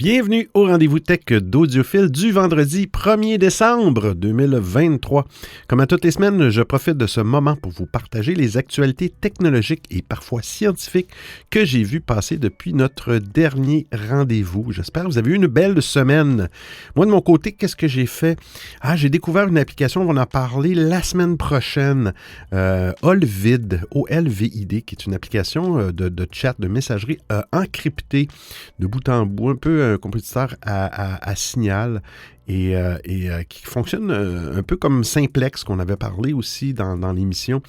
Bienvenue au rendez-vous tech d'Audiophile du vendredi 1er décembre 2023. Comme à toutes les semaines, je profite de ce moment pour vous partager les actualités technologiques et parfois scientifiques que j'ai vues passer depuis notre dernier rendez-vous. J'espère que vous avez eu une belle semaine. Moi, de mon côté, qu'est-ce que j'ai fait? J'ai découvert une application, on va en parler la semaine prochaine. Olvid, O-L-V-I-D, qui est une application de chat, de messagerie encryptée de bout en bout, un peu un compétiteur à Signal et qui fonctionne un peu comme Simplex qu'on avait parlé aussi dans l'émission,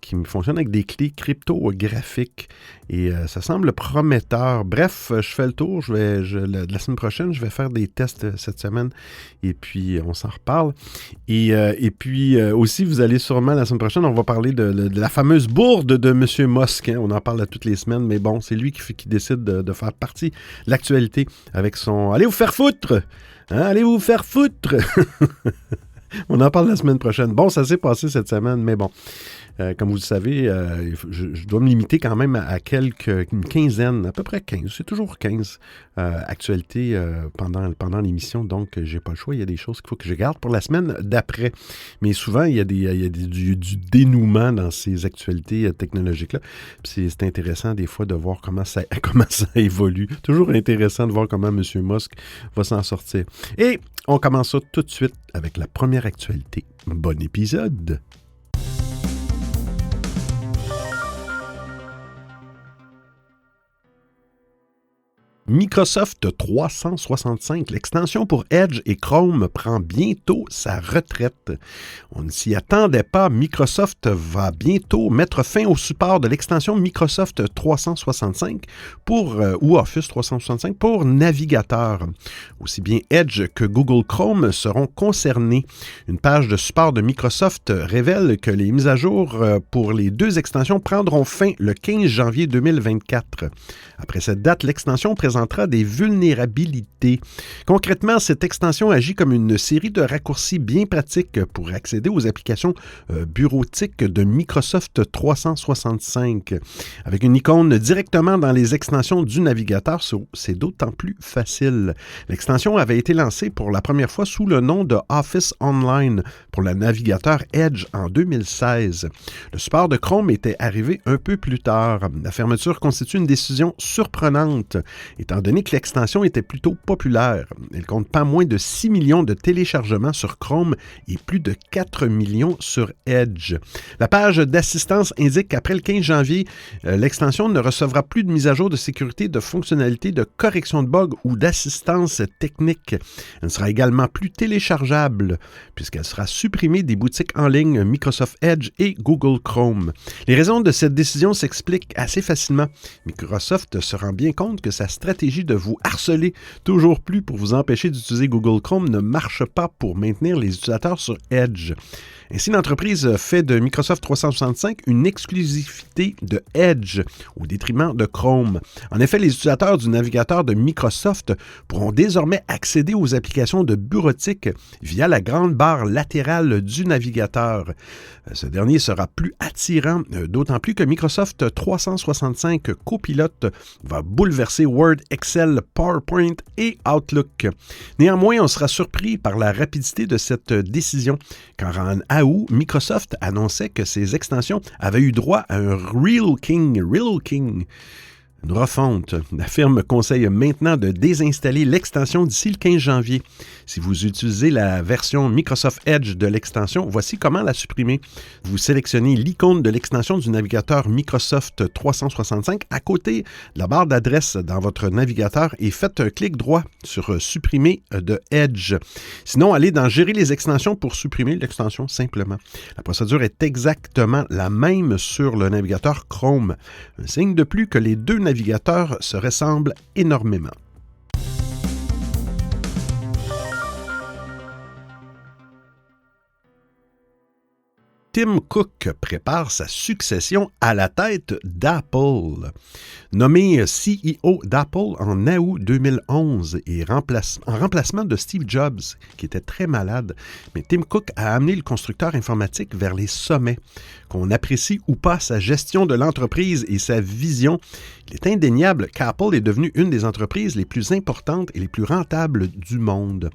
qui fonctionne avec des clés cryptographiques et ça semble prometteur. Bref, je fais le tour. La semaine prochaine, je vais faire des tests cette semaine et puis on s'en reparle. Et puis aussi, vous allez sûrement la semaine prochaine, on va parler de la fameuse bourde de M. Musk. On en parle toutes les semaines, mais bon, c'est lui qui décide de faire partie de l'actualité avec son « Allez vous faire foutre !» Allez vous faire foutre! On en parle la semaine prochaine. Bon, ça s'est passé cette semaine, mais bon. Comme vous le savez, je dois me limiter quand même à une quinzaine, à peu près 15, c'est toujours 15 actualités pendant l'émission, donc j'ai pas le choix, il y a des choses qu'il faut que je garde pour la semaine d'après. Mais souvent, il y a du dénouement dans ces actualités technologiques-là. Puis c'est intéressant des fois de voir comment ça évolue. Toujours intéressant de voir comment M. Musk va s'en sortir. Et on commence ça tout de suite avec la première actualité. Bon épisode! Microsoft 365, l'extension pour Edge et Chrome prend bientôt sa retraite. On ne s'y attendait pas. Microsoft va bientôt mettre fin au support de l'extension Microsoft 365 ou Office 365 pour navigateurs. Aussi bien Edge que Google Chrome seront concernés. Une page de support de Microsoft révèle que les mises à jour pour les deux extensions prendront fin le 15 janvier 2024. Après cette date, l'extension présentera des vulnérabilités. Concrètement, cette extension agit comme une série de raccourcis bien pratiques pour accéder aux applications bureautiques de Microsoft 365. Avec une icône directement dans les extensions du navigateur, c'est d'autant plus facile. L'extension avait été lancée pour la première fois sous le nom de Office Online pour le navigateur Edge en 2016. Le support de Chrome était arrivé un peu plus tard. La fermeture constitue une décision surprenante, étant donné que l'extension était plutôt populaire. Elle compte pas moins de 6 millions de téléchargements sur Chrome et plus de 4 millions sur Edge. La page d'assistance indique qu'après le 15 janvier, l'extension ne recevra plus de mise à jour de sécurité, de fonctionnalités, de correction de bugs ou d'assistance technique. Elle ne sera également plus téléchargeable puisqu'elle sera supprimée des boutiques en ligne Microsoft Edge et Google Chrome. Les raisons de cette décision s'expliquent assez facilement. Microsoft se rend bien compte que sa stratégie de vous harceler toujours plus pour vous empêcher d'utiliser Google Chrome ne marche pas pour maintenir les utilisateurs sur Edge. Ainsi, l'entreprise fait de Microsoft 365 une exclusivité de Edge au détriment de Chrome. En effet, les utilisateurs du navigateur de Microsoft pourront désormais accéder aux applications de bureautique via la grande barre latérale du navigateur. Ce dernier sera plus attirant, d'autant plus que Microsoft 365 Copilot va bouleverser Word, Excel, PowerPoint et Outlook. Néanmoins, on sera surpris par la rapidité de cette décision, car en août, Microsoft annonçait que ses extensions avaient eu droit à un relooking, une refonte. La firme conseille maintenant de désinstaller l'extension d'ici le 15 janvier. Si vous utilisez la version Microsoft Edge de l'extension, voici comment la supprimer. Vous sélectionnez l'icône de l'extension du navigateur Microsoft 365 à côté de la barre d'adresse dans votre navigateur et faites un clic droit sur Supprimer de Edge. Sinon, allez dans Gérer les extensions pour supprimer l'extension simplement. La procédure est exactement la même sur le navigateur Chrome. Un signe de plus que les deux navigateurs se ressemblent énormément. Tim Cook prépare sa succession à la tête d'Apple. Nommé CEO d'Apple en août 2011 et en remplacement de Steve Jobs, qui était très malade, mais Tim Cook a amené le constructeur informatique vers les sommets. Qu'on apprécie ou pas sa gestion de l'entreprise et sa vision, il est indéniable qu'Apple est devenue une des entreprises les plus importantes et les plus rentables du monde.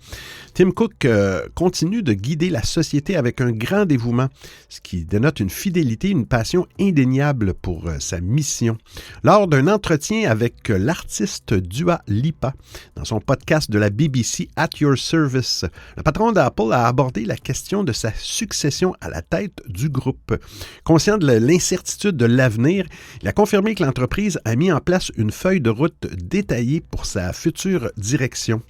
Tim Cook continue de guider la société avec un grand dévouement, ce qui dénote une fidélité, une passion indéniable pour sa mission. Lors d'un entretien avec l'artiste Dua Lipa, dans son podcast de la BBC At Your Service, le patron d'Apple a abordé la question de sa succession à la tête du groupe. Conscient de l'incertitude de l'avenir, il a confirmé que l'entreprise a mis en place une feuille de route détaillée pour sa future direction.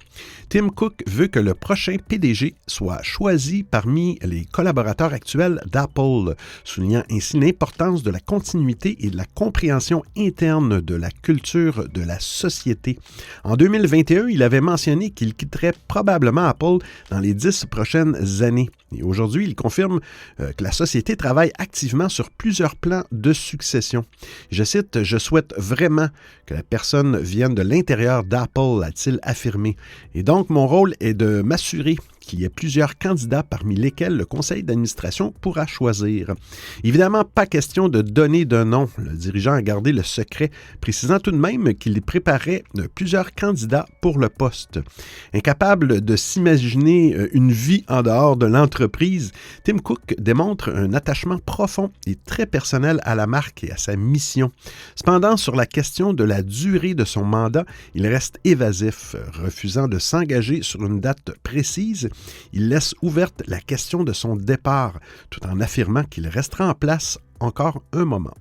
Tim Cook veut que le prochain PDG soit choisi parmi les collaborateurs actuels d'Apple, soulignant ainsi l'importance de la continuité et de la compréhension interne de la culture de la société. En 2021, il avait mentionné qu'il quitterait probablement Apple dans les 10 prochaines années. Et aujourd'hui, il confirme que la société travaille activement sur plusieurs plans de succession. Je cite, « Je souhaite vraiment que la personne vienne de l'intérieur d'Apple », a-t-il affirmé. Et donc, mon rôle est de m'assurer qu'il y ait plusieurs candidats parmi lesquels le conseil d'administration pourra choisir. Évidemment, pas question de donner de nom. Le dirigeant a gardé le secret, précisant tout de même qu'il préparait plusieurs candidats pour le poste. Incapable de s'imaginer une vie en dehors de l'entreprise, Tim Cook démontre un attachement profond et très personnel à la marque et à sa mission. Cependant, sur la question de la durée de son mandat, il reste évasif, refusant de s'engager sur une date précise. Il laisse ouverte la question de son départ, tout en affirmant qu'il restera en place encore un moment.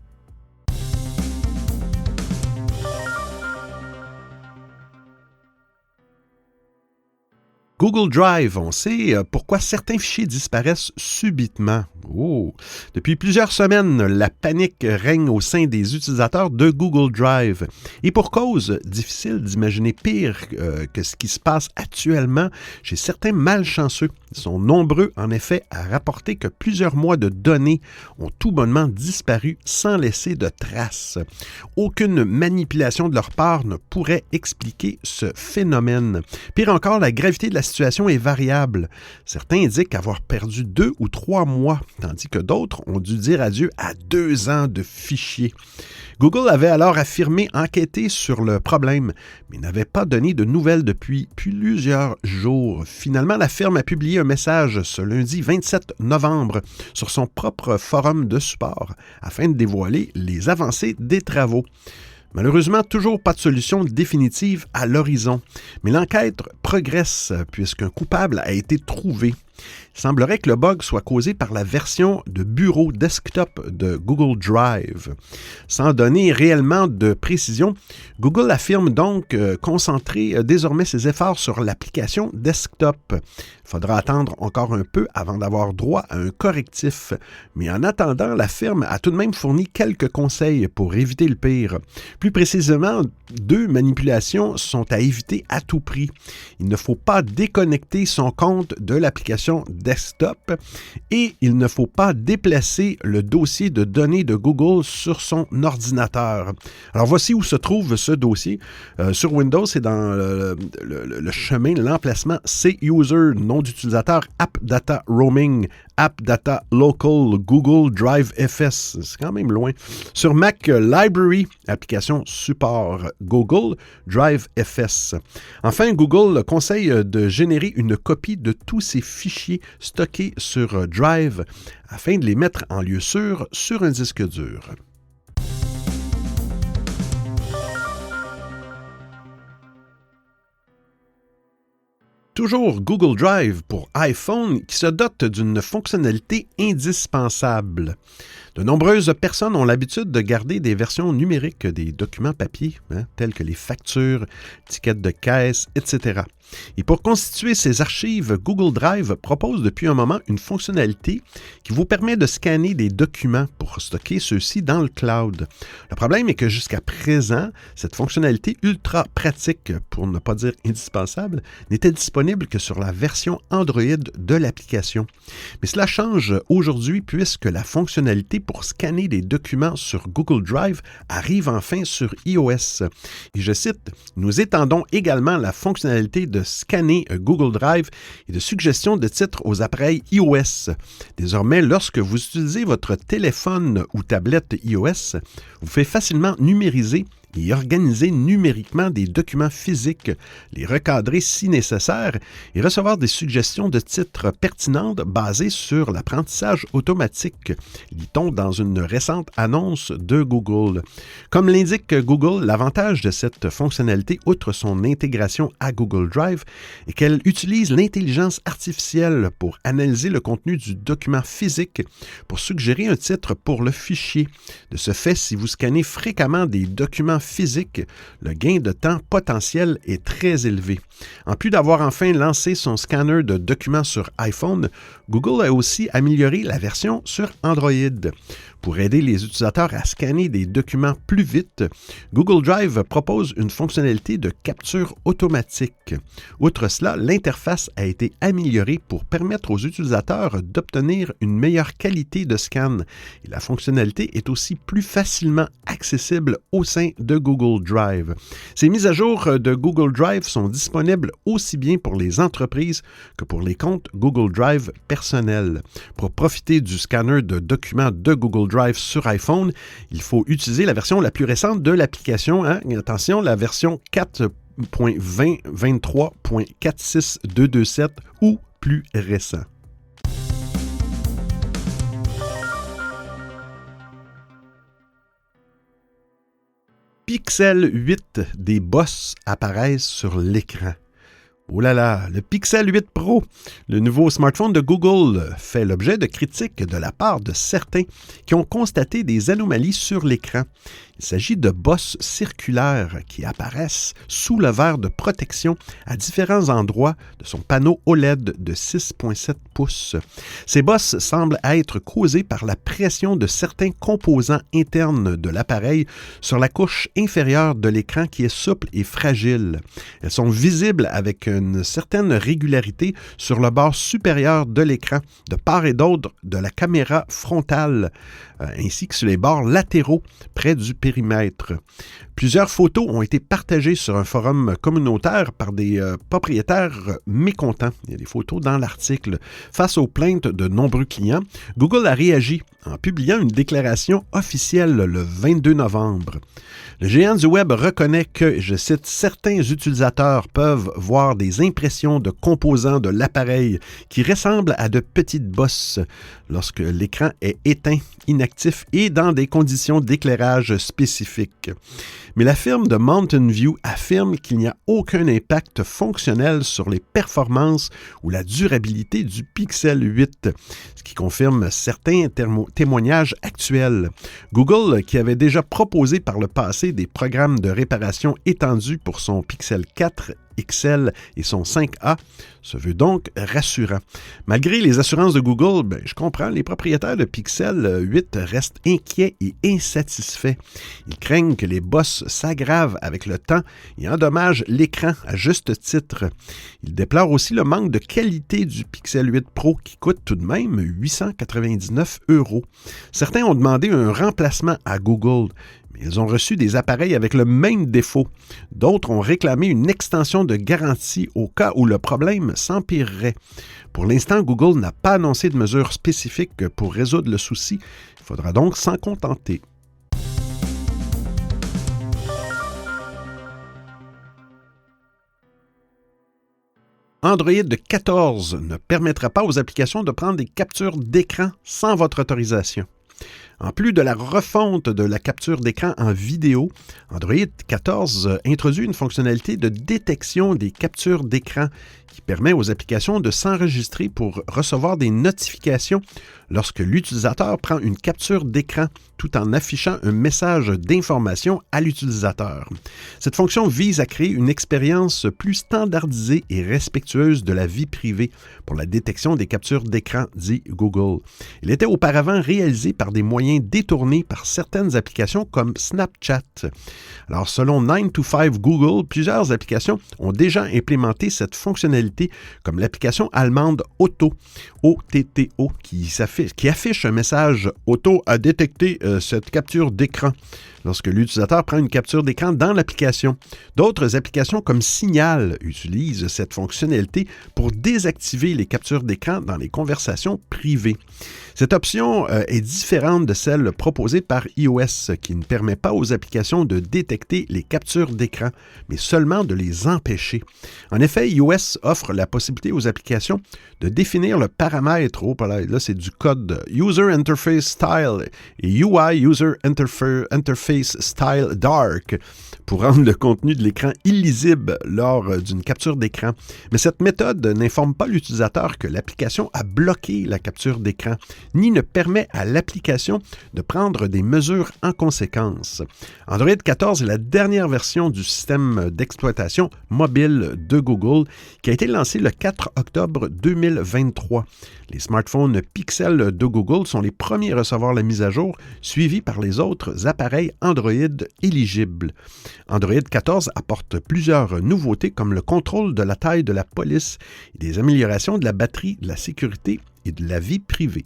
Google Drive, on sait pourquoi certains fichiers disparaissent subitement. Oh. Depuis plusieurs semaines, la panique règne au sein des utilisateurs de Google Drive. Et pour cause, difficile d'imaginer pire que ce qui se passe actuellement chez certains malchanceux. Ils sont nombreux, en effet, à rapporter que plusieurs mois de données ont tout bonnement disparu sans laisser de traces. Aucune manipulation de leur part ne pourrait expliquer ce phénomène. Pire encore, la gravité de la situation est variable. Certains indiquent avoir perdu 2 ou 3 mois, tandis que d'autres ont dû dire adieu à 2 ans de fichiers. Google avait alors affirmé enquêter sur le problème, mais n'avait pas donné de nouvelles depuis plusieurs jours. Finalement, la firme a publié un message ce lundi 27 novembre sur son propre forum de support afin de dévoiler les avancées des travaux. Malheureusement, toujours pas de solution définitive à l'horizon, mais l'enquête progresse puisqu'un coupable a été trouvé. Il semblerait que le bug soit causé par la version de bureau desktop de Google Drive. Sans donner réellement de précision, Google affirme donc concentrer désormais ses efforts sur l'application desktop. Il faudra attendre encore un peu avant d'avoir droit à un correctif, mais en attendant, la firme a tout de même fourni quelques conseils pour éviter le pire. Plus précisément, 2 manipulations sont à éviter à tout prix. Il ne faut pas déconnecter son compte de l'application desktop et il ne faut pas déplacer le dossier de données de Google sur son ordinateur. Alors voici où se trouve ce dossier. Sur Windows, c'est dans le chemin, l'emplacement C-User, nom d'utilisateur App Data Roaming, App Data Local, Google Drive FS. C'est quand même loin. Sur Mac, Library, application support, Google Drive FS. Enfin, Google conseille de générer une copie de tous ces fichiers stockés sur Drive afin de les mettre en lieu sûr sur un disque dur. Toujours Google Drive pour iPhone qui se dote d'une fonctionnalité indispensable. De nombreuses personnes ont l'habitude de garder des versions numériques des documents papier, tels que les factures, tickets de caisse, etc. Et pour constituer ces archives, Google Drive propose depuis un moment une fonctionnalité qui vous permet de scanner des documents pour stocker ceux-ci dans le cloud. Le problème est que jusqu'à présent, cette fonctionnalité ultra pratique, pour ne pas dire indispensable, n'était disponible disponible que sur la version Android de l'application. Mais cela change aujourd'hui puisque la fonctionnalité pour scanner des documents sur Google Drive arrive enfin sur iOS. Et je cite, « Nous étendons également la fonctionnalité de scanner Google Drive et de suggestion de titres aux appareils iOS. Désormais, lorsque vous utilisez votre téléphone ou tablette iOS, vous pouvez facilement numériser et organiser numériquement des documents physiques, les recadrer si nécessaire et recevoir des suggestions de titres pertinentes basées sur l'apprentissage automatique, lit-on dans une récente annonce de Google. Comme l'indique Google, l'avantage de cette fonctionnalité, outre son intégration à Google Drive, est qu'elle utilise l'intelligence artificielle pour analyser le contenu du document physique pour suggérer un titre pour le fichier. De ce fait, si vous scannez fréquemment des documents physique, le gain de temps potentiel est très élevé. En plus d'avoir enfin lancé son scanner de documents sur iPhone, Google a aussi amélioré la version sur Android. Pour aider les utilisateurs à scanner des documents plus vite, Google Drive propose une fonctionnalité de capture automatique. Outre cela, l'interface a été améliorée pour permettre aux utilisateurs d'obtenir une meilleure qualité de scan et la fonctionnalité est aussi plus facilement accessible au sein de Google Drive. Ces mises à jour de Google Drive sont disponibles aussi bien pour les entreprises que pour les comptes Google Drive personnels. Pour profiter du scanner de documents de Google Drive sur iPhone, il faut utiliser la version la plus récente de l'application. Attention, la version 4.2023.46227 ou plus récent. Pixel 8, des bosses apparaissent sur l'écran. Oh là là, le Pixel 8 Pro, le nouveau smartphone de Google, fait l'objet de critiques de la part de certains qui ont constaté des anomalies sur l'écran. Il s'agit de bosses circulaires qui apparaissent sous le verre de protection à différents endroits de son panneau OLED de 6,7 pouces. Ces bosses semblent être causées par la pression de certains composants internes de l'appareil sur la couche inférieure de l'écran qui est souple et fragile. Elles sont visibles avec une certaine régularité sur le bord supérieur de l'écran, de part et d'autre de la caméra frontale, ainsi que sur les bords latéraux près du périmètre. Plusieurs photos ont été partagées sur un forum communautaire par des propriétaires mécontents. Il y a des photos dans l'article. Face aux plaintes de nombreux clients, Google a réagi en publiant une déclaration officielle le 22 novembre. Le géant du web reconnaît que, je cite, « certains utilisateurs peuvent voir des impressions de composants de l'appareil qui ressemblent à de petites bosses lorsque l'écran est éteint, inactif et dans des conditions d'éclairage spécifiques. » Mais la firme de Mountain View affirme qu'il n'y a aucun impact fonctionnel sur les performances ou la durabilité du Pixel 8, ce qui confirme certains témoignages actuels. Google, qui avait déjà proposé par le passé des programmes de réparation étendus pour son Pixel 4 XL et son 5A, se veut donc rassurant. Malgré les assurances de Google, je comprends, les propriétaires de Pixel 8 restent inquiets et insatisfaits. Ils craignent que les bosses s'aggravent avec le temps et endommagent l'écran à juste titre. Ils déplorent aussi le manque de qualité du Pixel 8 Pro qui coûte tout de même 899 €. Certains ont demandé un remplacement à Google. Ils ont reçu des appareils avec le même défaut. D'autres ont réclamé une extension de garantie au cas où le problème s'empirerait. Pour l'instant, Google n'a pas annoncé de mesures spécifiques pour résoudre le souci. Il faudra donc s'en contenter. Android 14 ne permettra pas aux applications de prendre des captures d'écran sans votre autorisation. En plus de la refonte de la capture d'écran en vidéo, Android 14 introduit une fonctionnalité de détection des captures d'écran qui permet aux applications de s'enregistrer pour recevoir des notifications lorsque l'utilisateur prend une capture d'écran tout en affichant un message d'information à l'utilisateur. Cette fonction vise à créer une expérience plus standardisée et respectueuse de la vie privée pour la détection des captures d'écran, dit Google. Il était auparavant réalisé par des moyens détournés par certaines applications comme Snapchat. Alors, selon 9to5 Google, plusieurs applications ont déjà implémenté cette fonctionnalité fonctionnalités comme l'application allemande Otto, OTTO, qui affiche un message « Otto a détecté cette capture d'écran » lorsque l'utilisateur prend une capture d'écran dans l'application. D'autres applications comme Signal utilisent cette fonctionnalité pour désactiver les captures d'écran dans les conversations privées. Cette option est différente de celle proposée par iOS, qui ne permet pas aux applications de détecter les captures d'écran, mais seulement de les empêcher. En effet, iOS offre la possibilité aux applications de définir le paramètre, là c'est du code User Interface Style et UI User Interface Style Dark, pour rendre le contenu de l'écran illisible lors d'une capture d'écran. Mais cette méthode n'informe pas l'utilisateur que l'application a bloqué la capture d'écran, ni ne permet à l'application de prendre des mesures en conséquence. Android 14 est la dernière version du système d'exploitation mobile de Google qui a été lancé le 4 octobre 2023. Les smartphones Pixel de Google sont les premiers à recevoir la mise à jour, suivis par les autres appareils Android éligibles. Android 14 apporte plusieurs nouveautés comme le contrôle de la taille de la police et des améliorations de la batterie, de la sécurité et de la vie privée.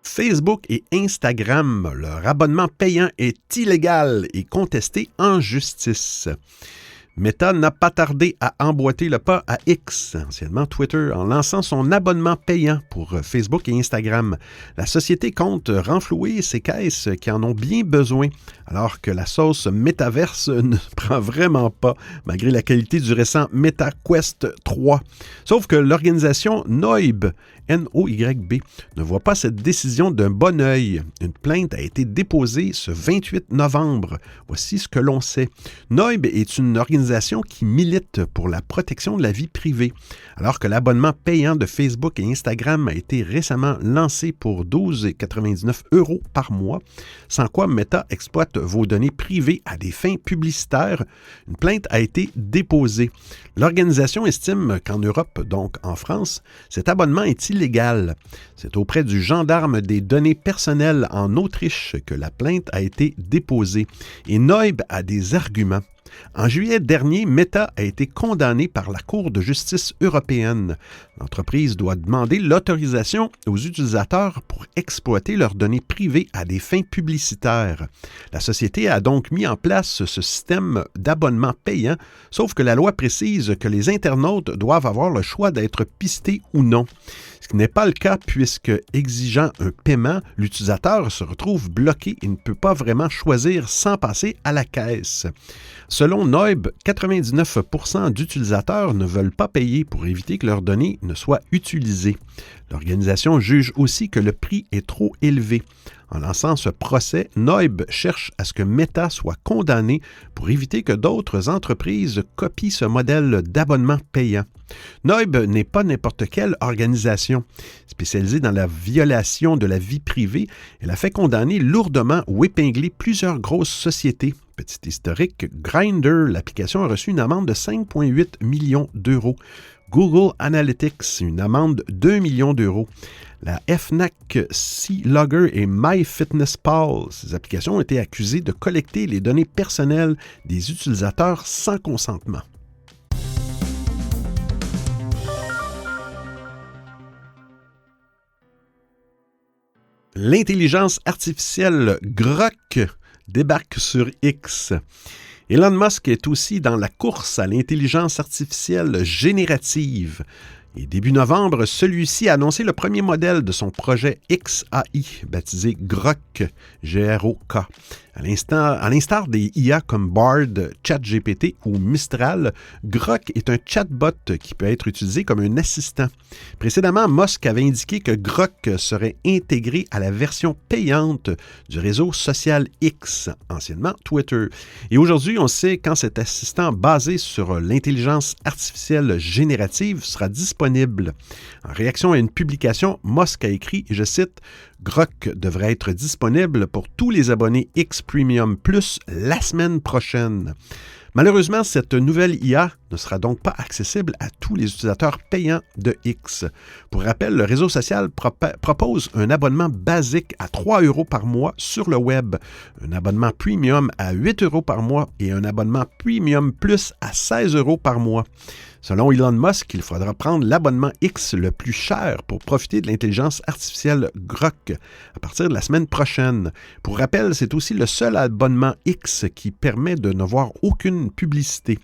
Facebook et Instagram, leur abonnement payant est illégal et contesté en justice. Meta n'a pas tardé à emboîter le pas à X, anciennement Twitter, en lançant son abonnement payant pour Facebook et Instagram. La société compte renflouer ses caisses qui en ont bien besoin, alors que la sauce métaverse ne prend vraiment pas, malgré la qualité du récent MetaQuest 3. Sauf que l'organisation Noib, N-O-Y-B, ne voit pas cette décision d'un bon œil. Une plainte a été déposée ce 28 novembre. Voici ce que l'on sait. Noib est une organisation qui milite pour la protection de la vie privée, alors que l'abonnement payant de Facebook et Instagram a été récemment lancé pour 12,99 € par mois, sans quoi Meta exploite vos données privées à des fins publicitaires. Une plainte a été déposée. L'organisation estime qu'en Europe, donc en France, cet abonnement est illégal. C'est auprès du gendarme des données personnelles en Autriche que la plainte a été déposée. Et Noib a des arguments. En juillet dernier, Meta a été condamné par la Cour de justice européenne. L'entreprise doit demander l'autorisation aux utilisateurs pour exploiter leurs données privées à des fins publicitaires. La société a donc mis en place ce système d'abonnement payant, sauf que la loi précise que les internautes doivent avoir le choix d'être pistés ou non. Ce qui n'est pas le cas puisque, exigeant un paiement, l'utilisateur se retrouve bloqué et ne peut pas vraiment choisir sans passer à la caisse. Selon Noib, 99% d'utilisateurs ne veulent pas payer pour éviter que leurs données ne soient utilisées. L'organisation juge aussi que le prix est trop élevé. En lançant ce procès, Noib cherche à ce que Meta soit condamné pour éviter que d'autres entreprises copient ce modèle d'abonnement payant. Noib n'est pas n'importe quelle organisation. Spécialisée dans la violation de la vie privée, elle a fait condamner lourdement ou épingler plusieurs grosses sociétés. Petit historique, Grindr, l'application a reçu une amende de 5,8 millions d'euros. Google Analytics, une amende de 2 millions d'euros. La Fnac, C-Logger et MyFitnessPal, ces applications ont été accusées de collecter les données personnelles des utilisateurs sans consentement. L'intelligence artificielle Grok débarque sur X. Elon Musk est aussi dans la course à l'intelligence artificielle générative. Et début novembre, celui-ci a annoncé le premier modèle de son projet XAI, baptisé Grok, G-R-O-K. À l'instar des IA comme Bard, ChatGPT ou Mistral, Grok est un chatbot qui peut être utilisé comme un assistant. Précédemment, Musk avait indiqué que Grok serait intégré à la version payante du réseau social X, anciennement Twitter. Et aujourd'hui, on sait quand cet assistant basé sur l'intelligence artificielle générative sera disponible. En réaction à une publication, Musk a écrit, et je cite, « Grok devrait être disponible pour tous les abonnés X Premium Plus la semaine prochaine. » Malheureusement, cette nouvelle IA ne sera donc pas accessible à tous les utilisateurs payants de X. Pour rappel, le réseau social propose un abonnement basique à 3 € par mois sur le web, un abonnement premium à 8 € par mois et un abonnement premium plus à 16 € par mois. Selon Elon Musk, il faudra prendre l'abonnement X le plus cher pour profiter de l'intelligence artificielle Grok à partir de la semaine prochaine. Pour rappel, c'est aussi le seul abonnement X qui permet de ne voir aucune publicité.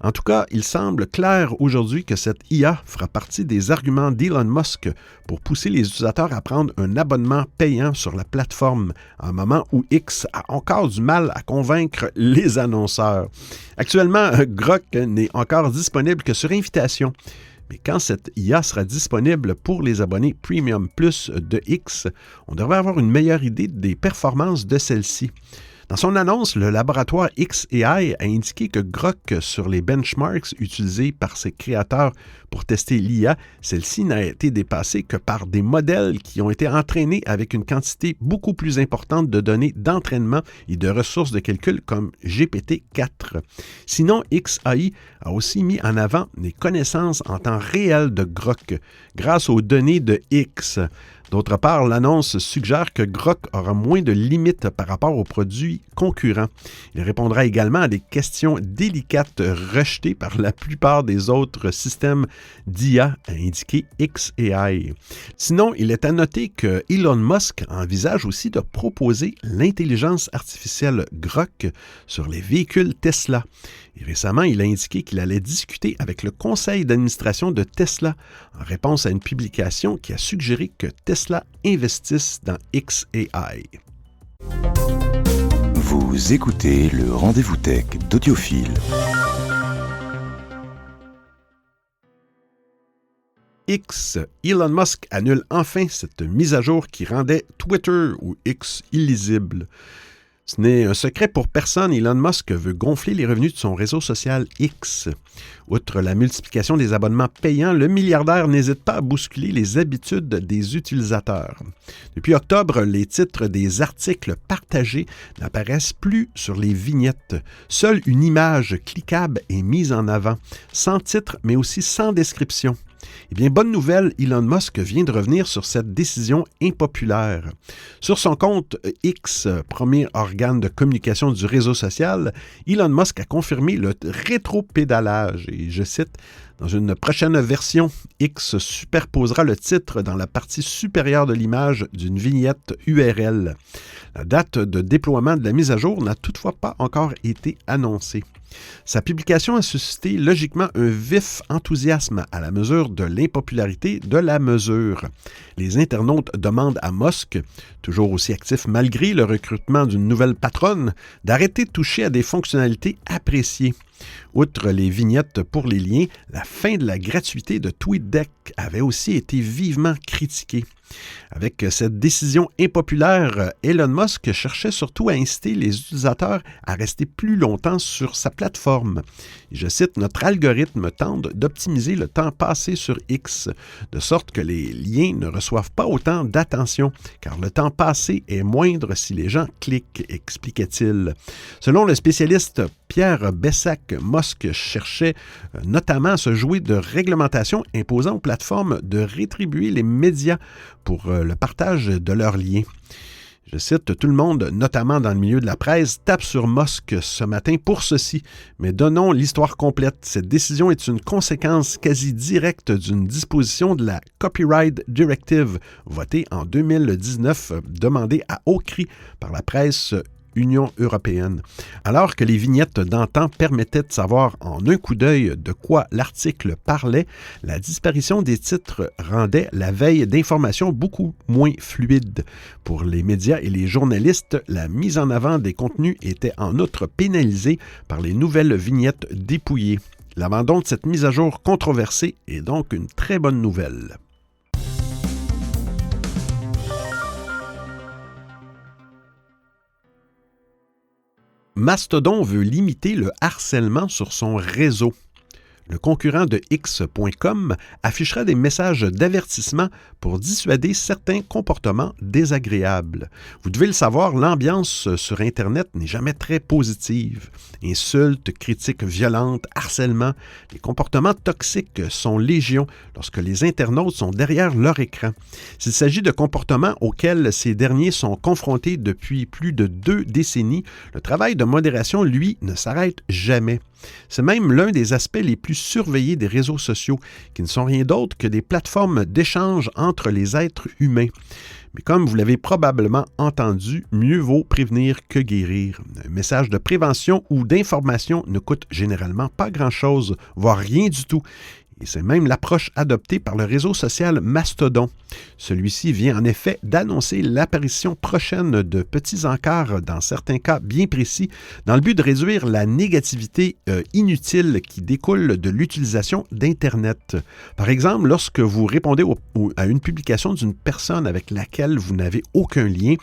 En tout cas, il semble clair aujourd'hui que cette IA fera partie des arguments d'Elon Musk pour pousser les utilisateurs à prendre un abonnement payant sur la plateforme, à un moment où X a encore du mal à convaincre les annonceurs. Actuellement, Grok n'est encore disponible que sur invitation. Mais quand cette IA sera disponible pour les abonnés Premium Plus de X, on devrait avoir une meilleure idée des performances de celle-ci. Dans son annonce, le laboratoire xAI a indiqué que Grok, sur les benchmarks utilisés par ses créateurs pour tester l'IA, celle-ci n'a été dépassée que par des modèles qui ont été entraînés avec une quantité beaucoup plus importante de données d'entraînement et de ressources de calcul comme GPT-4. Sinon, xAI a aussi mis en avant les connaissances en temps réel de Grok grâce aux données de X. D'autre part, l'annonce suggère que Grok aura moins de limites par rapport aux produits concurrents. Il répondra également à des questions délicates rejetées par la plupart des autres systèmes d'IA, a indiqué xAI. Sinon, il est à noter que Elon Musk envisage aussi de proposer l'intelligence artificielle Grok sur les véhicules Tesla. Et récemment, il a indiqué qu'il allait discuter avec le conseil d'administration de Tesla en réponse à une publication qui a suggéré que Tesla investisse dans xAI. Vous écoutez le Rendez-vous Tech d'Audiophile. X, Elon Musk annule enfin cette mise à jour qui rendait Twitter ou X illisible. Ce n'est un secret pour personne, Elon Musk veut gonfler les revenus de son réseau social X. Outre la multiplication des abonnements payants, le milliardaire n'hésite pas à bousculer les habitudes des utilisateurs. Depuis octobre, les titres des articles partagés n'apparaissent plus sur les vignettes. Seule une image cliquable est mise en avant, sans titre mais aussi sans description. Eh bien, bonne nouvelle, Elon Musk vient de revenir sur cette décision impopulaire. Sur son compte X, premier organe de communication du réseau social, Elon Musk a confirmé le rétropédalage. Et je cite, « Dans une prochaine version, X superposera le titre dans la partie supérieure de l'image d'une vignette URL. » La date de déploiement de la mise à jour n'a toutefois pas encore été annoncée. Sa publication a suscité logiquement un vif enthousiasme à la mesure de l'impopularité de la mesure. Les internautes demandent à Musk, toujours aussi actif malgré le recrutement d'une nouvelle patronne, d'arrêter de toucher à des fonctionnalités appréciées. Outre les vignettes pour les liens, la fin de la gratuité de TweetDeck avait aussi été vivement critiquée. Avec cette décision impopulaire, Elon Musk cherchait surtout à inciter les utilisateurs à rester plus longtemps sur sa plateforme. Je cite, « Notre algorithme tente d'optimiser le temps passé sur X, de sorte que les liens ne reçoivent pas autant d'attention, car le temps passé est moindre si les gens cliquent », expliquait-il. Selon le spécialiste Pierre Bessac, Musk cherchait notamment à se jouer de réglementations imposant aux plateformes de rétribuer les médias pour le partage de leurs liens. Je cite, « Tout le monde, notamment dans le milieu de la presse, tape sur Musk ce matin pour ceci, mais donnons l'histoire complète. Cette décision est une conséquence quasi directe d'une disposition de la Copyright Directive, votée en 2019, demandée à haut cri par la presse Union européenne. Alors que les vignettes d'antan permettaient de savoir en un coup d'œil de quoi l'article parlait, la disparition des titres rendait la veille d'informations beaucoup moins fluide. Pour les médias et les journalistes, la mise en avant des contenus était en outre pénalisée par les nouvelles vignettes dépouillées. L'abandon de cette mise à jour controversée est donc une très bonne nouvelle. Mastodon veut limiter le harcèlement sur son réseau. Le concurrent de X.com affichera des messages d'avertissement pour dissuader certains comportements désagréables. Vous devez le savoir, l'ambiance sur Internet n'est jamais très positive. Insultes, critiques violentes, harcèlement, les comportements toxiques sont légion lorsque les internautes sont derrière leur écran. S'il s'agit de comportements auxquels ces derniers sont confrontés depuis plus de 2 décennies, le travail de modération, lui, ne s'arrête jamais. C'est même l'un des aspects les plus surveillés des réseaux sociaux, qui ne sont rien d'autre que des plateformes d'échange entre les êtres humains. Mais comme vous l'avez probablement entendu, mieux vaut prévenir que guérir. Un message de prévention ou d'information ne coûte généralement pas grand-chose, voire rien du tout. Et c'est même l'approche adoptée par le réseau social Mastodon. Celui-ci vient en effet d'annoncer l'apparition prochaine de petits encarts dans certains cas bien précis, dans le but de réduire la négativité inutile qui découle de l'utilisation d'Internet. Par exemple, lorsque vous répondez à une publication d'une personne avec laquelle vous n'avez aucun lien,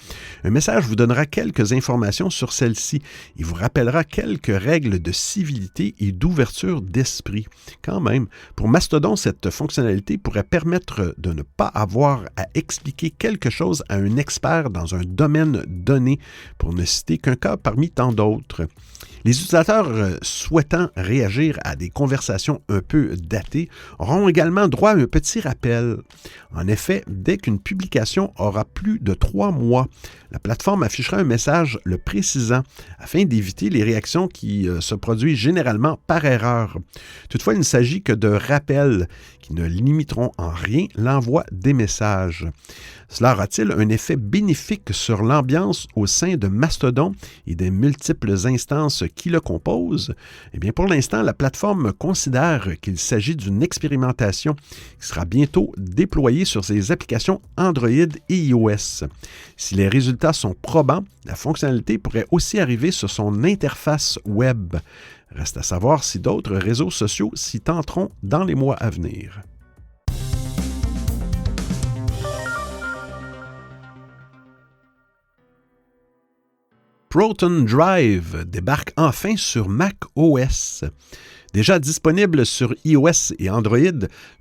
un message vous donnera quelques informations sur celle-ci et vous rappellera quelques règles de civilité et d'ouverture d'esprit. Quand même, pour Mastodon, cette fonctionnalité pourrait permettre de ne pas avoir à expliquer quelque chose à un expert dans un domaine donné, pour ne citer qu'un cas parmi tant d'autres. Les utilisateurs souhaitant réagir à des conversations un peu datées auront également droit à un petit rappel. En effet, dès qu'une publication aura plus de 3 mois, la plateforme affichera un message le précisant afin d'éviter les réactions qui se produisent généralement par erreur. Toutefois, il ne s'agit que de rappels qui ne limiteront en rien l'envoi des messages. Cela aura-t-il un effet bénéfique sur l'ambiance au sein de Mastodon et des multiples instances qui le composent? Eh bien, pour l'instant, la plateforme considère qu'il s'agit d'une expérimentation qui sera bientôt déployée sur ses applications Android et iOS. Si les résultats sont probants, la fonctionnalité pourrait aussi arriver sur son interface web. Reste à savoir si d'autres réseaux sociaux s'y tenteront dans les mois à venir. Proton Drive débarque enfin sur Mac OS. Déjà disponible sur iOS et Android,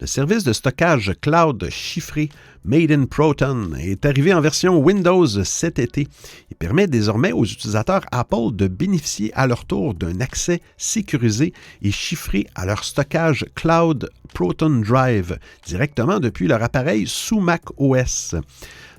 le service de stockage cloud chiffré Made in Proton est arrivé en version Windows cet été. Il permet désormais aux utilisateurs Apple de bénéficier à leur tour d'un accès sécurisé et chiffré à leur stockage cloud Proton Drive directement depuis leur appareil sous Mac OS.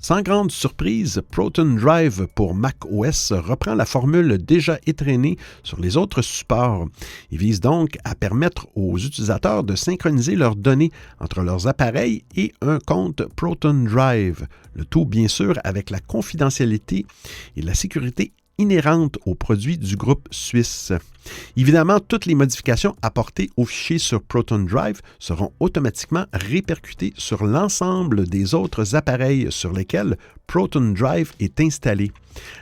Sans grande surprise, Proton Drive pour Mac OS reprend la formule déjà étraînée sur les autres supports. Il vise donc à permettre aux utilisateurs de synchroniser leurs données entre leurs appareils et un compte Proton Drive, le tout bien sûr avec la confidentialité et la sécurité inhérentes aux produits du groupe suisse. Évidemment, toutes les modifications apportées aux fichiers sur Proton Drive seront automatiquement répercutées sur l'ensemble des autres appareils sur lesquels Proton Drive est installé.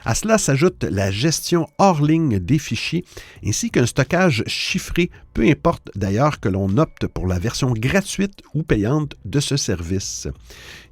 À cela s'ajoute la gestion hors ligne des fichiers ainsi qu'un stockage chiffré, peu importe d'ailleurs que l'on opte pour la version gratuite ou payante de ce service.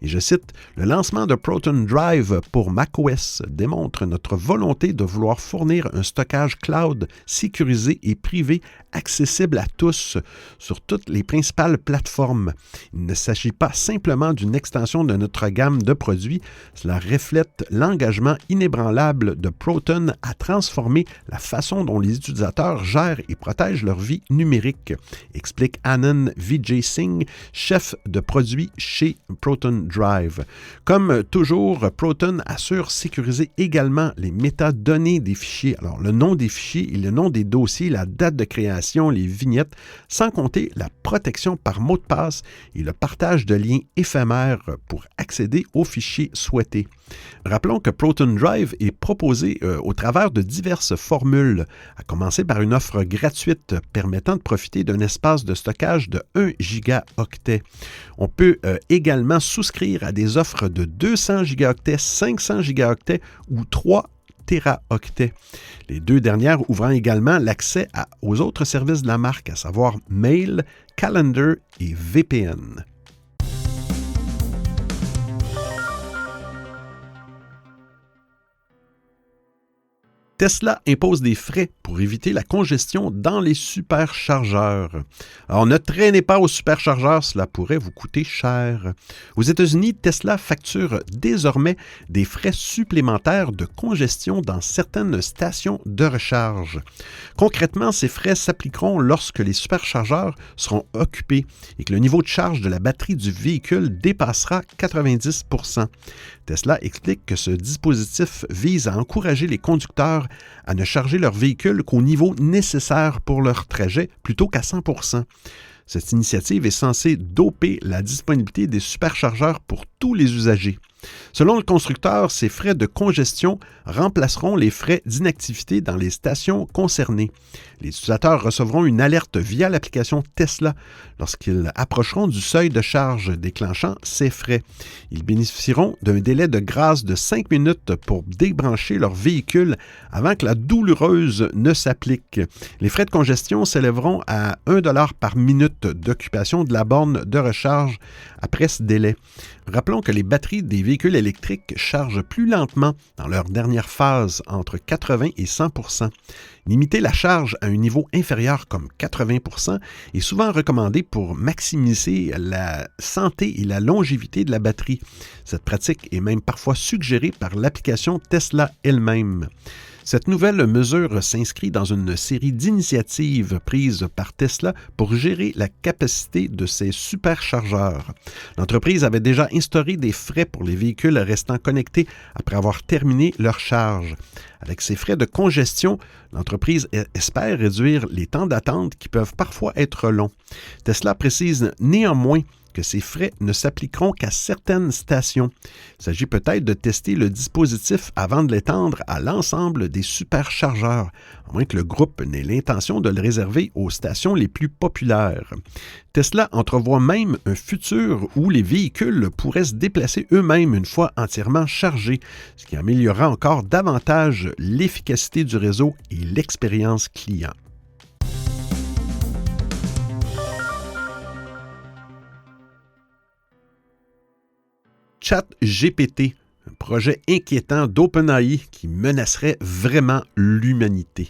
Et je cite, « Le lancement de Proton Drive pour macOS démontre notre volonté de vouloir fournir un stockage cloud sécurisé et privé accessible à tous sur toutes les principales plateformes. Il ne s'agit pas simplement d'une extension de notre gamme de produits, cela reflète l'engagement inébranlable de Proton à transformer la façon dont les utilisateurs gèrent et protègent leur vie numérique, explique Anand Vijay Singh, chef de produit chez Proton Drive. Comme toujours, Proton assure sécuriser également les métadonnées des fichiers, alors le nom des fichiers et le nom des dossiers, la date de création, les vignettes, sans compter la protection par mot de passe et le partage de liens éphémères pour accéder aux fichiers souhaités. Rappelons que Proton Drive est proposé au travers de diverses formules, à commencer par une offre gratuite permettant de profiter d'un espace de stockage de 1 gigaoctet. On peut également souscrire à des offres de 200 gigaoctets, 500 gigaoctets ou 3 téraoctets. Les deux dernières ouvrant également l'accès aux autres services de la marque, à savoir Mail, Calendar et VPN. Tesla impose des frais pour éviter la congestion dans les superchargeurs. Alors, ne traînez pas aux superchargeurs, cela pourrait vous coûter cher. Aux États-Unis, Tesla facture désormais des frais supplémentaires de congestion dans certaines stations de recharge. Concrètement, ces frais s'appliqueront lorsque les superchargeurs seront occupés et que le niveau de charge de la batterie du véhicule dépassera 90 %. Tesla explique que ce dispositif vise à encourager les conducteurs à ne charger leur véhicule qu'au niveau nécessaire pour leur trajet plutôt qu'à 100 %. Cette initiative est censée doper la disponibilité des superchargeurs pour tous les usagers. Selon le constructeur, ces frais de congestion remplaceront les frais d'inactivité dans les stations concernées. Les utilisateurs recevront une alerte via l'application Tesla lorsqu'ils approcheront du seuil de charge déclenchant ces frais. Ils bénéficieront d'un délai de grâce de 5 minutes pour débrancher leur véhicule avant que la douloureuse ne s'applique. Les frais de congestion s'élèveront à 1 $ par minute d'occupation de la borne de recharge après ce délai. Rappelons que les batteries des véhicules électriques chargent plus lentement dans leur dernière phase, entre 80 et 100 %. Limiter la charge à un niveau inférieur comme 80 % est souvent recommandé pour maximiser la santé et la longévité de la batterie. Cette pratique est même parfois suggérée par l'application Tesla elle-même. Cette nouvelle mesure s'inscrit dans une série d'initiatives prises par Tesla pour gérer la capacité de ses superchargeurs. L'entreprise avait déjà instauré des frais pour les véhicules restant connectés après avoir terminé leur charge. Avec ces frais de congestion, l'entreprise espère réduire les temps d'attente qui peuvent parfois être longs. Tesla précise néanmoins que ces frais ne s'appliqueront qu'à certaines stations. Il s'agit peut-être de tester le dispositif avant de l'étendre à l'ensemble des superchargeurs, à moins que le groupe n'ait l'intention de le réserver aux stations les plus populaires. Tesla entrevoit même un futur où les véhicules pourraient se déplacer eux-mêmes une fois entièrement chargés, ce qui améliorera encore davantage l'efficacité du réseau et l'expérience client. ChatGPT, un projet inquiétant d'OpenAI qui menacerait vraiment l'humanité.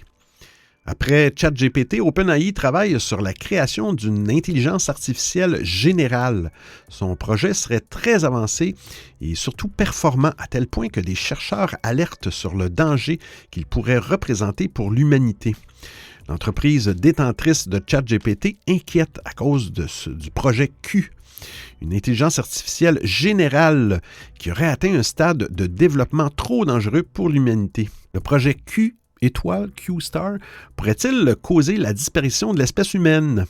Après ChatGPT, OpenAI travaille sur la création d'une intelligence artificielle générale. Son projet serait très avancé et surtout performant à tel point que des chercheurs alertent sur le danger qu'il pourrait représenter pour l'humanité. L'entreprise détentrice de ChatGPT inquiète à cause du projet Q, une intelligence artificielle générale qui aurait atteint un stade de développement trop dangereux pour l'humanité. Le projet Q, étoile, Q-Star, pourrait-il causer la disparition de l'espèce humaine?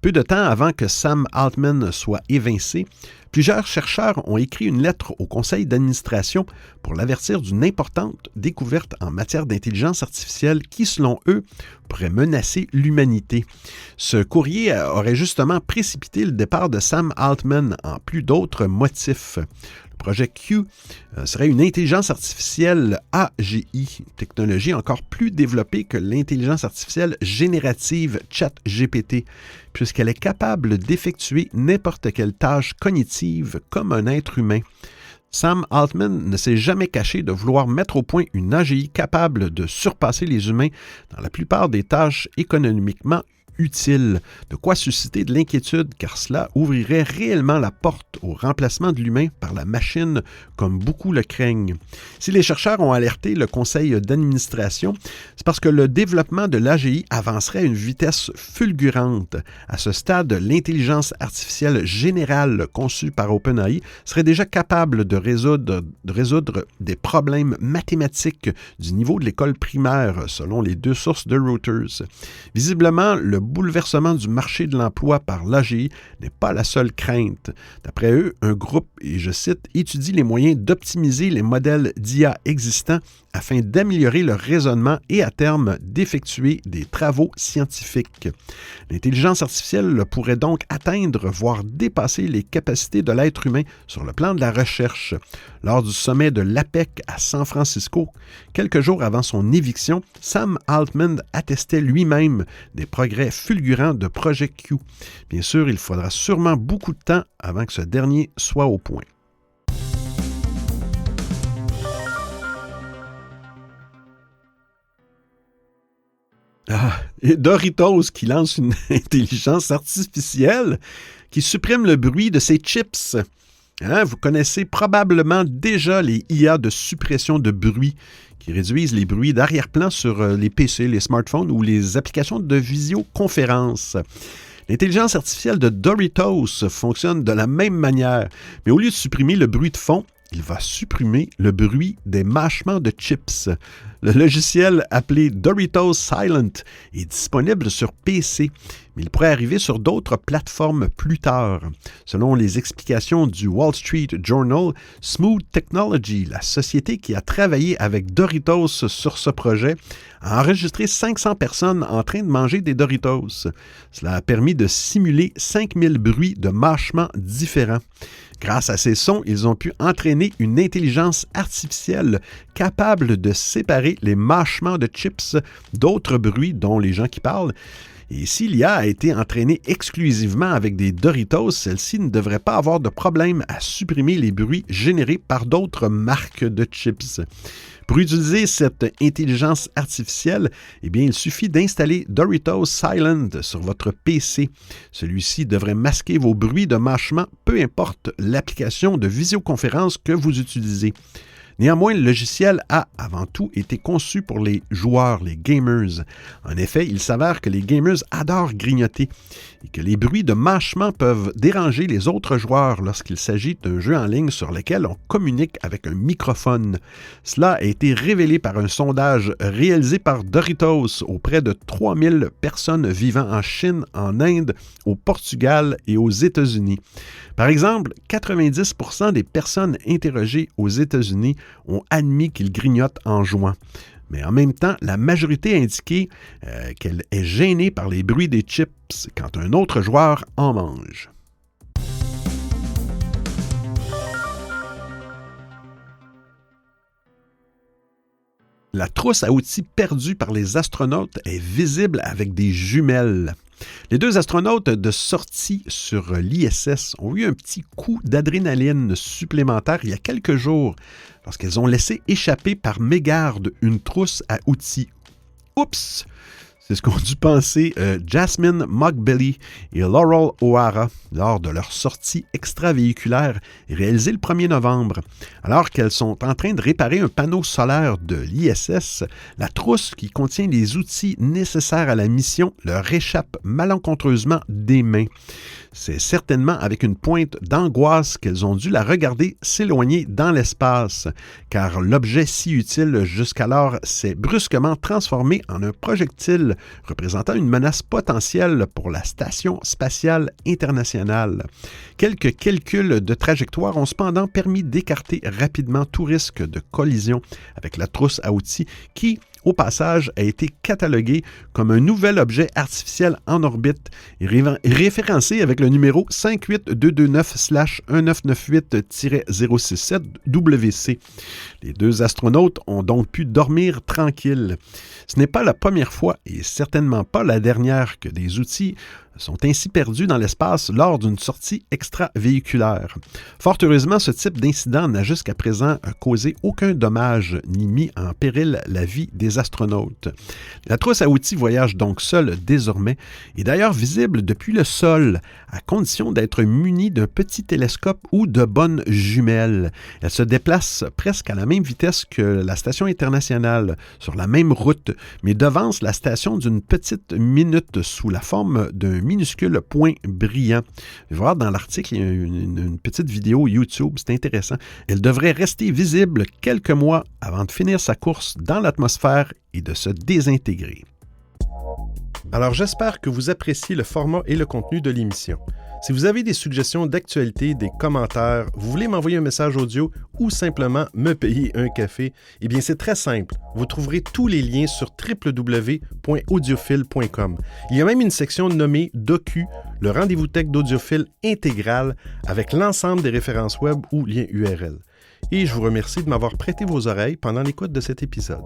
Peu de temps avant que Sam Altman soit évincé, plusieurs chercheurs ont écrit une lettre au conseil d'administration pour l'avertir d'une importante découverte en matière d'intelligence artificielle qui, selon eux, pourrait menacer l'humanité. Ce courrier aurait justement précipité le départ de Sam Altman en plus d'autres motifs. Le projet Q serait une intelligence artificielle AGI, une technologie encore plus développée que l'intelligence artificielle générative ChatGPT, puisqu'elle est capable d'effectuer n'importe quelle tâche cognitive comme un être humain. Sam Altman ne s'est jamais caché de vouloir mettre au point une AGI capable de surpasser les humains dans la plupart des tâches économiquement utiles, de quoi susciter de l'inquiétude car cela ouvrirait réellement la porte au remplacement de l'humain par la machine comme beaucoup le craignent. Si les chercheurs ont alerté le conseil d'administration, c'est parce que le développement de l'AGI avancerait à une vitesse fulgurante. À ce stade, l'intelligence artificielle générale conçue par OpenAI serait déjà capable de résoudre des problèmes mathématiques du niveau de l'école primaire, selon les deux sources de Reuters. Visiblement, le bouleversement du marché de l'emploi par l'AGI n'est pas la seule crainte. D'après eux, un groupe, et je cite, étudie les moyens d'optimiser les modèles d'IA existants afin d'améliorer leur raisonnement et à terme d'effectuer des travaux scientifiques. L'intelligence artificielle pourrait donc atteindre, voire dépasser les capacités de l'être humain sur le plan de la recherche. Lors du sommet de l'APEC à San Francisco, quelques jours avant son éviction, Sam Altman attestait lui-même des progrès fulgurants de Projet Q. Bien sûr, il faudra sûrement beaucoup de temps avant que ce dernier soit au point. Et Doritos qui lance une intelligence artificielle qui supprime le bruit de ses chips. Vous connaissez probablement déjà les IA de suppression de bruit qui réduisent les bruits d'arrière-plan sur les PC, les smartphones ou les applications de visioconférence. L'intelligence artificielle de Doritos fonctionne de la même manière, mais au lieu de supprimer le bruit de fond, il va supprimer le bruit des mâchements de chips. Le logiciel appelé Doritos Silent est disponible sur PC, mais il pourrait arriver sur d'autres plateformes plus tard. Selon les explications du Wall Street Journal, Smooth Technology, la société qui a travaillé avec Doritos sur ce projet, a enregistré 500 personnes en train de manger des Doritos. Cela a permis de simuler 5000 bruits de mâchements différents. Grâce à ces sons, ils ont pu entraîner une intelligence artificielle capable de séparer les mâchements de chips d'autres bruits, dont les gens qui parlent. Et si l'IA a été entraînée exclusivement avec des Doritos, celle-ci ne devrait pas avoir de problème à supprimer les bruits générés par d'autres marques de chips. Pour utiliser cette intelligence artificielle, il suffit d'installer Doritos Silent sur votre PC. Celui-ci devrait masquer vos bruits de mâchement, peu importe l'application de visioconférence que vous utilisez. Néanmoins, le logiciel a avant tout été conçu pour les joueurs, les gamers. En effet, il s'avère que les gamers adorent grignoter et que les bruits de mâchement peuvent déranger les autres joueurs lorsqu'il s'agit d'un jeu en ligne sur lequel on communique avec un microphone. Cela a été révélé par un sondage réalisé par Doritos auprès de 3000 personnes vivant en Chine, en Inde, au Portugal et aux États-Unis. Par exemple, 90% des personnes interrogées aux États-Unis ont admis qu'ils grignotent en jouant. Mais en même temps, la majorité a indiqué qu'elle est gênée par les bruits des chips quand un autre joueur en mange. La trousse à outils perdue par les astronautes est visible avec des jumelles. Les deux astronautes de sortie sur l'ISS ont eu un petit coup d'adrénaline supplémentaire il y a quelques jours lorsqu'elles ont laissé échapper par mégarde une trousse à outils. Oups! C'est ce qu'ont dû penser Jasmine Mockbelly et Laurel O'Hara lors de leur sortie extravéhiculaire réalisée le 1er novembre. Alors qu'elles sont en train de réparer un panneau solaire de l'ISS, la trousse qui contient les outils nécessaires à la mission leur échappe malencontreusement des mains. C'est certainement avec une pointe d'angoisse qu'elles ont dû la regarder s'éloigner dans l'espace, car l'objet si utile jusqu'alors s'est brusquement transformé en un projectile représentant une menace potentielle pour la Station spatiale internationale. Quelques calculs de trajectoire ont cependant permis d'écarter rapidement tout risque de collision avec la trousse à outils qui, au passage, a été catalogué comme un nouvel objet artificiel en orbite et référencé avec le numéro 58229/1998-067-WC. Les deux astronautes ont donc pu dormir tranquilles. Ce n'est pas la première fois et certainement pas la dernière que des outils sont ainsi perdus dans l'espace lors d'une sortie extravéhiculaire. Fort heureusement, ce type d'incident n'a jusqu'à présent causé aucun dommage ni mis en péril la vie des astronautes. La trousse à outils voyage donc seule désormais et d'ailleurs visible depuis le sol, à condition d'être munie d'un petit télescope ou de bonnes jumelles. Elle se déplace presque à la même vitesse que la station internationale, sur la même route, mais devance la station d'une petite minute sous la forme d'un minuscule point brillant. Vous allez voir dans l'article, il y a une petite vidéo YouTube, c'est intéressant. Elle devrait rester visible quelques mois avant de finir sa course dans l'atmosphère et de se désintégrer. Alors j'espère que vous appréciez le format et le contenu de l'émission. Si vous avez des suggestions d'actualité, des commentaires, vous voulez m'envoyer un message audio ou simplement me payer un café, eh bien c'est très simple. Vous trouverez tous les liens sur www.audiophile.com. Il y a même une section nommée Docu, le rendez-vous tech d'Audiophile intégral avec l'ensemble des références web ou liens URL. Et je vous remercie de m'avoir prêté vos oreilles pendant l'écoute de cet épisode.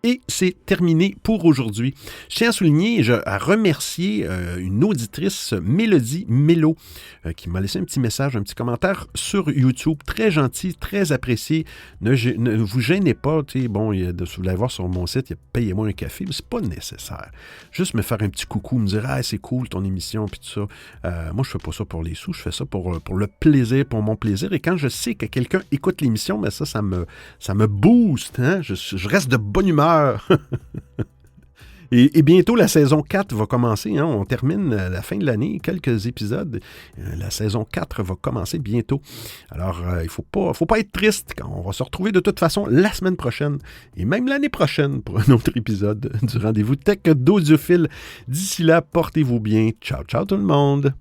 Et c'est terminé pour aujourd'hui. Je tiens à souligner, à remercier une auditrice, Mélodie Mélo, qui m'a laissé un petit message, un petit commentaire sur YouTube. Très gentil, très apprécié. Ne vous gênez pas. Bon, vous allez voir sur mon site, il y a Payez-moi un café, mais c'est pas nécessaire. Juste me faire un petit coucou, me dire « Ah, c'est cool ton émission », puis tout ça. Moi, je fais pas ça pour les sous, je fais ça pour le plaisir, pour mon plaisir. Et quand je sais que quelqu'un écoute l'émission, ben ça me booste. Hein? Je reste de bonne humeur. Et bientôt, la saison 4 va commencer. Hein? On termine la fin de l'année, quelques épisodes. La saison 4 va commencer bientôt. Alors, il ne faut pas être triste. On va se retrouver de toute façon la semaine prochaine et même l'année prochaine pour un autre épisode du Rendez-vous Tech d'Audiophile. D'ici là, portez-vous bien. Ciao, ciao tout le monde!